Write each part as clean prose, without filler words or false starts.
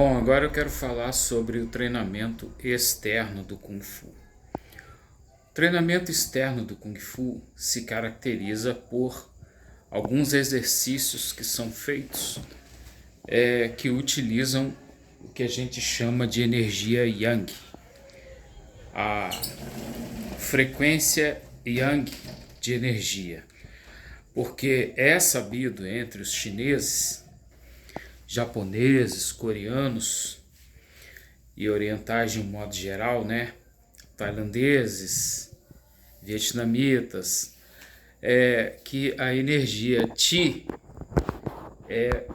Bom, agora eu quero falar sobre o treinamento externo do Kung Fu. O treinamento externo do Kung Fu se caracteriza por alguns exercícios que são feitos que utilizam o que a gente chama de energia Yang, a frequência Yang de energia, porque é sabido entre os chineses, japoneses, coreanos e orientais de um modo geral, né? Tailandeses, vietnamitas, que a energia Qi é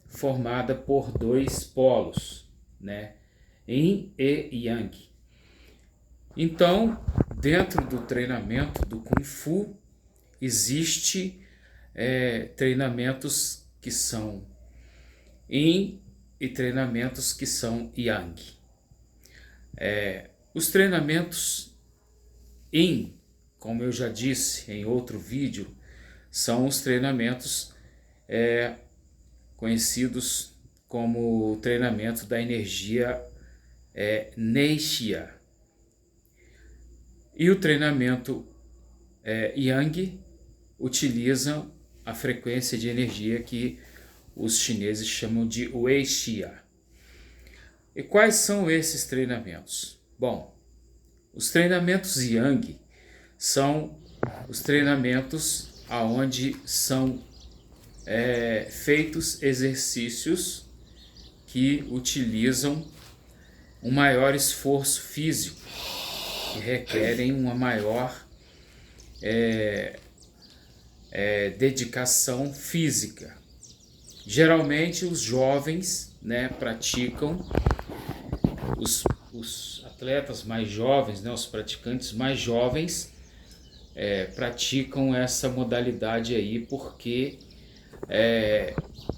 formada por dois polos, né? Yin e Yang. Então, dentro do treinamento do Kung Fu, existe treinamentos que são Yin e treinamentos que são Yang. Os treinamentos Yin, como eu já disse em outro vídeo, são os treinamentos conhecidos como o treinamento da energia Neixia. E o treinamento Yang utiliza a frequência de energia que os chineses chamam de Weiqia. E quais são esses treinamentos? Bom, os treinamentos Yang são os treinamentos onde são feitos exercícios que utilizam um maior esforço físico, que requerem uma maior dedicação física. Geralmente os jovens, né, praticam, os atletas mais jovens, né, os praticantes mais jovens praticam essa modalidade aí porque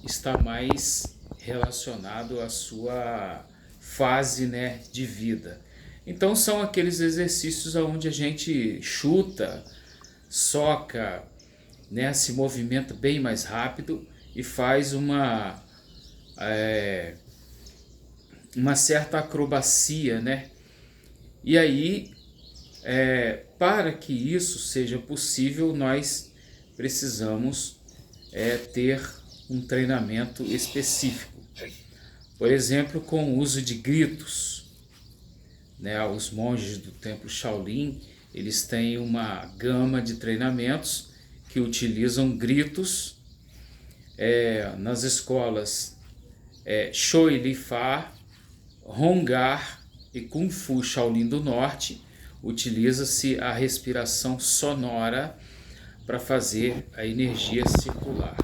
está mais relacionado à sua fase, né, de vida. Então são aqueles exercícios onde a gente chuta, soca, né, se movimenta bem mais rápido e faz uma certa acrobacia, né? E aí, para que isso seja possível, nós precisamos ter um treinamento específico. Por exemplo, com o uso de gritos, né? Os monges do templo Shaolin, eles têm uma gama de treinamentos que utilizam gritos. Nas escolas Shui Li Fa, Hongar e Kung Fu Shaolin do Norte, utiliza-se a respiração sonora para fazer a energia circular.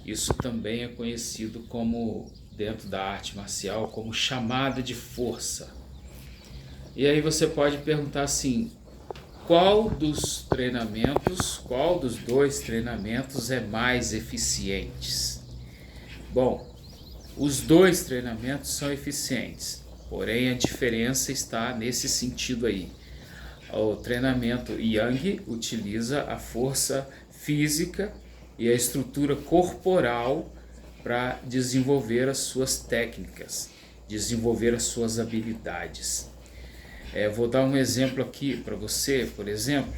Isso também é conhecido como, dentro da arte marcial, como chamada de força. E aí você pode perguntar assim, qual dos dois treinamentos é mais eficiente? Bom, os dois treinamentos são eficientes, porém a diferença está nesse sentido aí. O treinamento Yang utiliza a força física e a estrutura corporal para desenvolver as suas técnicas, desenvolver as suas habilidades. Vou dar um exemplo aqui para você, por exemplo.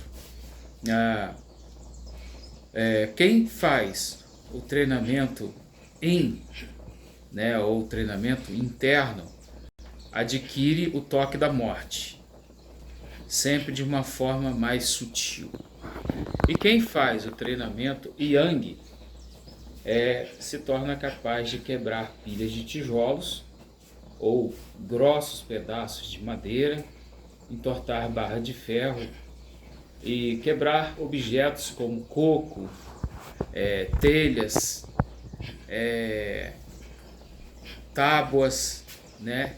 Quem faz o treinamento né, ou treinamento interno, adquire o toque da morte, sempre de uma forma mais sutil. E quem faz o treinamento Yang se torna capaz de quebrar pilhas de tijolos ou grossos pedaços de madeira, entortar barra de ferro e quebrar objetos como coco, telhas, tábuas, né?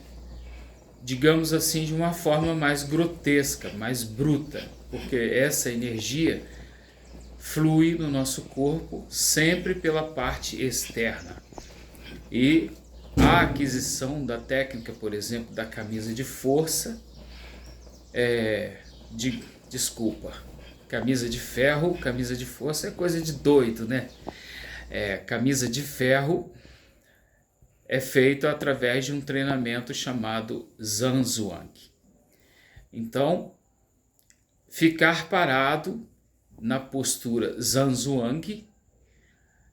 Digamos assim, de uma forma mais grotesca, mais bruta, porque essa energia flui no nosso corpo sempre pela parte externa. E a aquisição da técnica, por exemplo, da camisa de força, camisa de ferro, camisa de força é coisa de doido, né? Camisa de ferro é feito através de um treinamento chamado Zanzhuang. Então, ficar parado na postura Zanzhuang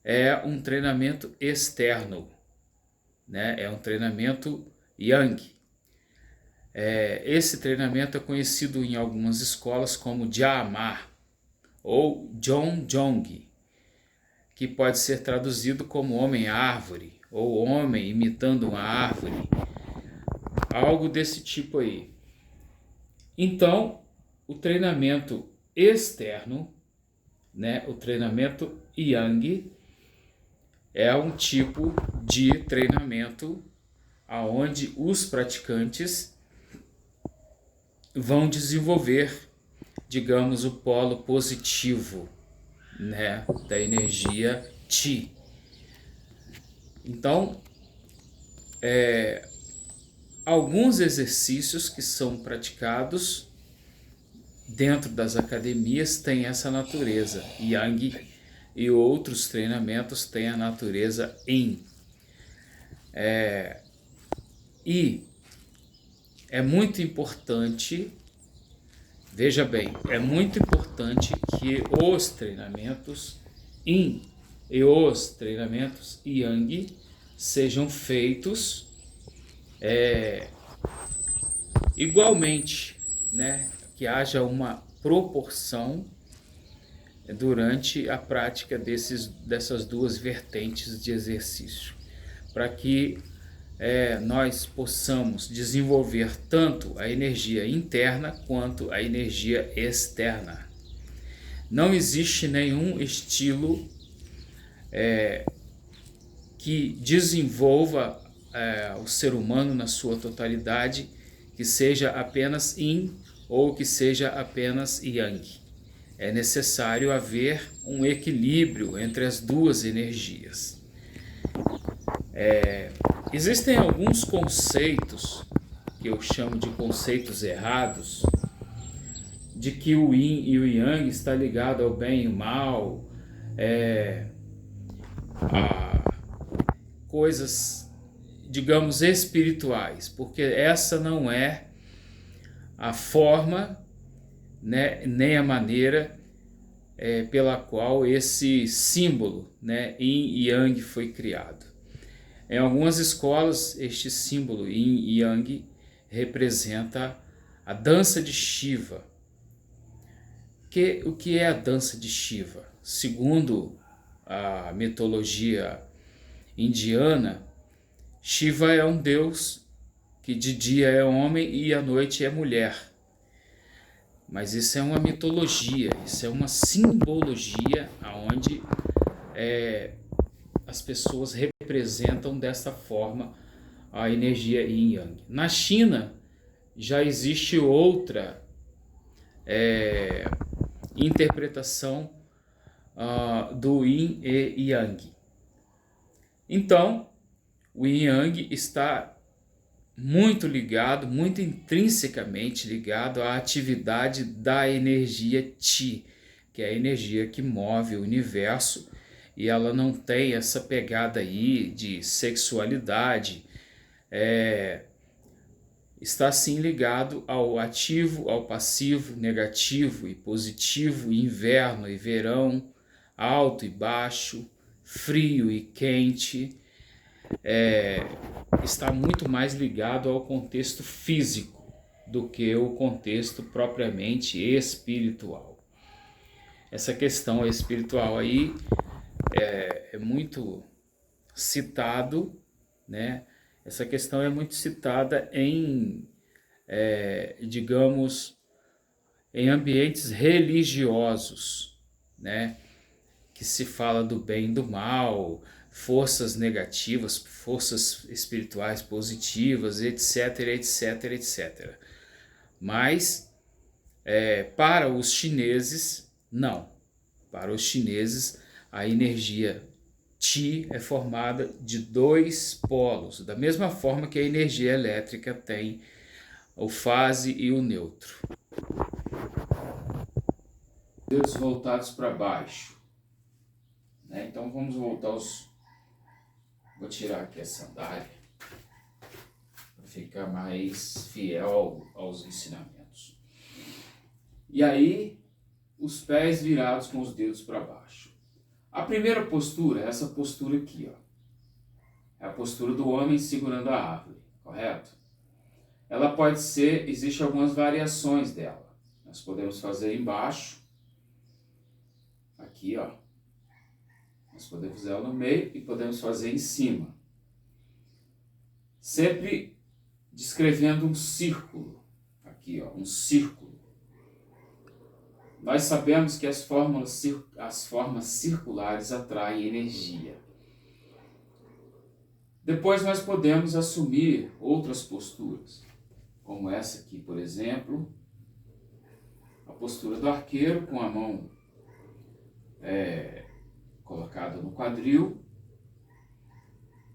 é um treinamento externo, né? É um treinamento Yang. Esse treinamento é conhecido em algumas escolas como Jiama ou Zhongjong, que pode ser traduzido como homem-árvore ou homem imitando uma árvore, algo desse tipo aí. Então, o treinamento externo, né, o treinamento Yang, é um tipo de treinamento onde os praticantes vão desenvolver, digamos, o polo positivo, né, da energia Qi. Então, alguns exercícios que são praticados dentro das academias têm essa natureza Yang, e outros treinamentos têm a natureza Yin. E é muito importante, veja bem, é muito importante que os treinamentos Yin e os treinamentos Yang sejam feitos igualmente, né? Que haja uma proporção durante a prática dessas duas vertentes de exercício, para que nós possamos desenvolver tanto a energia interna quanto a energia externa. Não existe nenhum estilo que desenvolva o ser humano na sua totalidade, que seja apenas Yin ou que seja apenas Yang. É necessário haver um equilíbrio entre as duas energias. Existem alguns conceitos, que eu chamo de conceitos errados, de que o Yin e o Yang está ligado ao bem e ao mal, a coisas, digamos, espirituais, porque essa não é a forma, né, nem a maneira pela qual esse símbolo, né, Yin e Yang foi criado. Em algumas escolas, este símbolo Yin e Yang representa a dança de Shiva. O que é a dança de Shiva? Segundo a mitologia indiana, Shiva é um deus que de dia é homem e à noite é mulher. Mas isso é uma mitologia, isso é uma simbologia onde as pessoas representam dessa forma a energia Yin e Yang. Na China já existe outra interpretação do Yin e Yang. Então, o Yin Yang está muito ligado, muito intrinsecamente ligado à atividade da energia Qi, que é a energia que move o universo, e ela não tem essa pegada aí de sexualidade, está sim ligado ao ativo, ao passivo, negativo e positivo, inverno e verão, alto e baixo, frio e quente. Está muito mais ligado ao contexto físico do que o contexto propriamente espiritual. Essa questão espiritual aí é muito citado, né? Essa questão é muito citada em, digamos, em ambientes religiosos, né? Que se fala do bem e do mal, forças negativas, forças espirituais positivas, etc, etc, etc. Mas, para os chineses, não. Para os chineses, a energia Qi é formada de dois polos, da mesma forma que a energia elétrica tem o fase e o neutro. Dedos voltados para baixo. Então vamos voltar Vou tirar aqui a sandália para ficar mais fiel aos ensinamentos. E aí, os pés virados com os dedos para baixo. A primeira postura é essa postura aqui, ó. É a postura do homem segurando a árvore, correto? Ela pode ser, existem algumas variações dela. Nós podemos fazer embaixo, aqui, ó. Nós podemos fazer ela no meio e podemos fazer em cima. Sempre descrevendo um círculo, aqui, ó, um círculo. Nós sabemos que as formas circulares atraem energia. Depois nós podemos assumir outras posturas, como essa aqui, por exemplo, a postura do arqueiro com a mão colocada no quadril,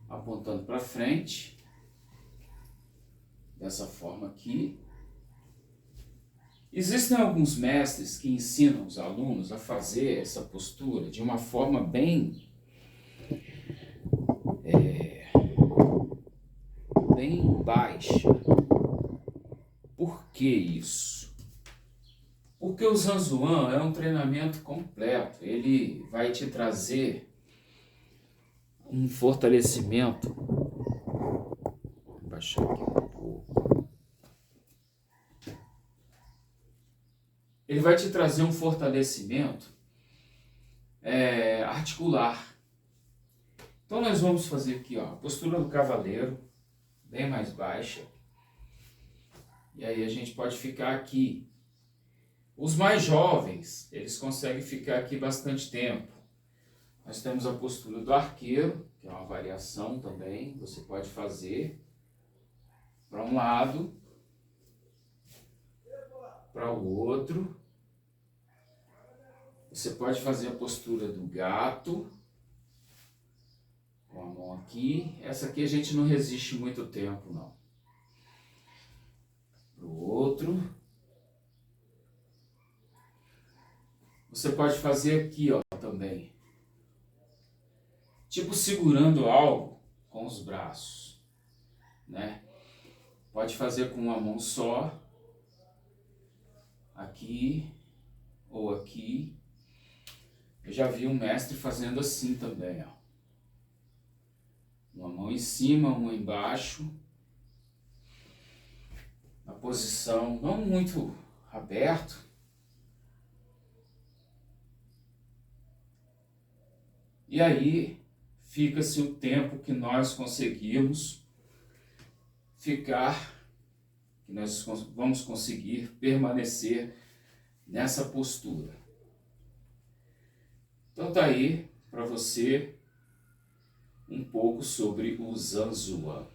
apontando para frente, dessa forma aqui. Existem alguns mestres que ensinam os alunos a fazer essa postura de uma forma bem baixa. Por que isso? Porque o Zanzuan é um treinamento completo. Ele vai te trazer um fortalecimento. Vou baixar aqui um pouco. Ele vai te trazer um fortalecimento articular. Então nós vamos fazer aqui, ó, a postura do cavaleiro, bem mais baixa. E aí a gente pode ficar aqui. Os mais jovens, eles conseguem ficar aqui bastante tempo. Nós temos a postura do arqueiro, que é uma variação também. Você pode fazer para um lado, para o outro. Você pode fazer a postura do gato, com a mão aqui. Essa aqui a gente não resiste muito tempo, não. Para o outro. Você pode fazer aqui, ó, também. Tipo segurando algo com os braços, né? Pode fazer com uma mão só. Aqui ou aqui. Eu já vi um mestre fazendo assim também, ó. Uma mão em cima, uma embaixo. Na posição não muito aberto. E aí fica-se o tempo que nós conseguimos ficar, que nós vamos conseguir permanecer nessa postura. Então tá aí para você um pouco sobre o Zanzuan.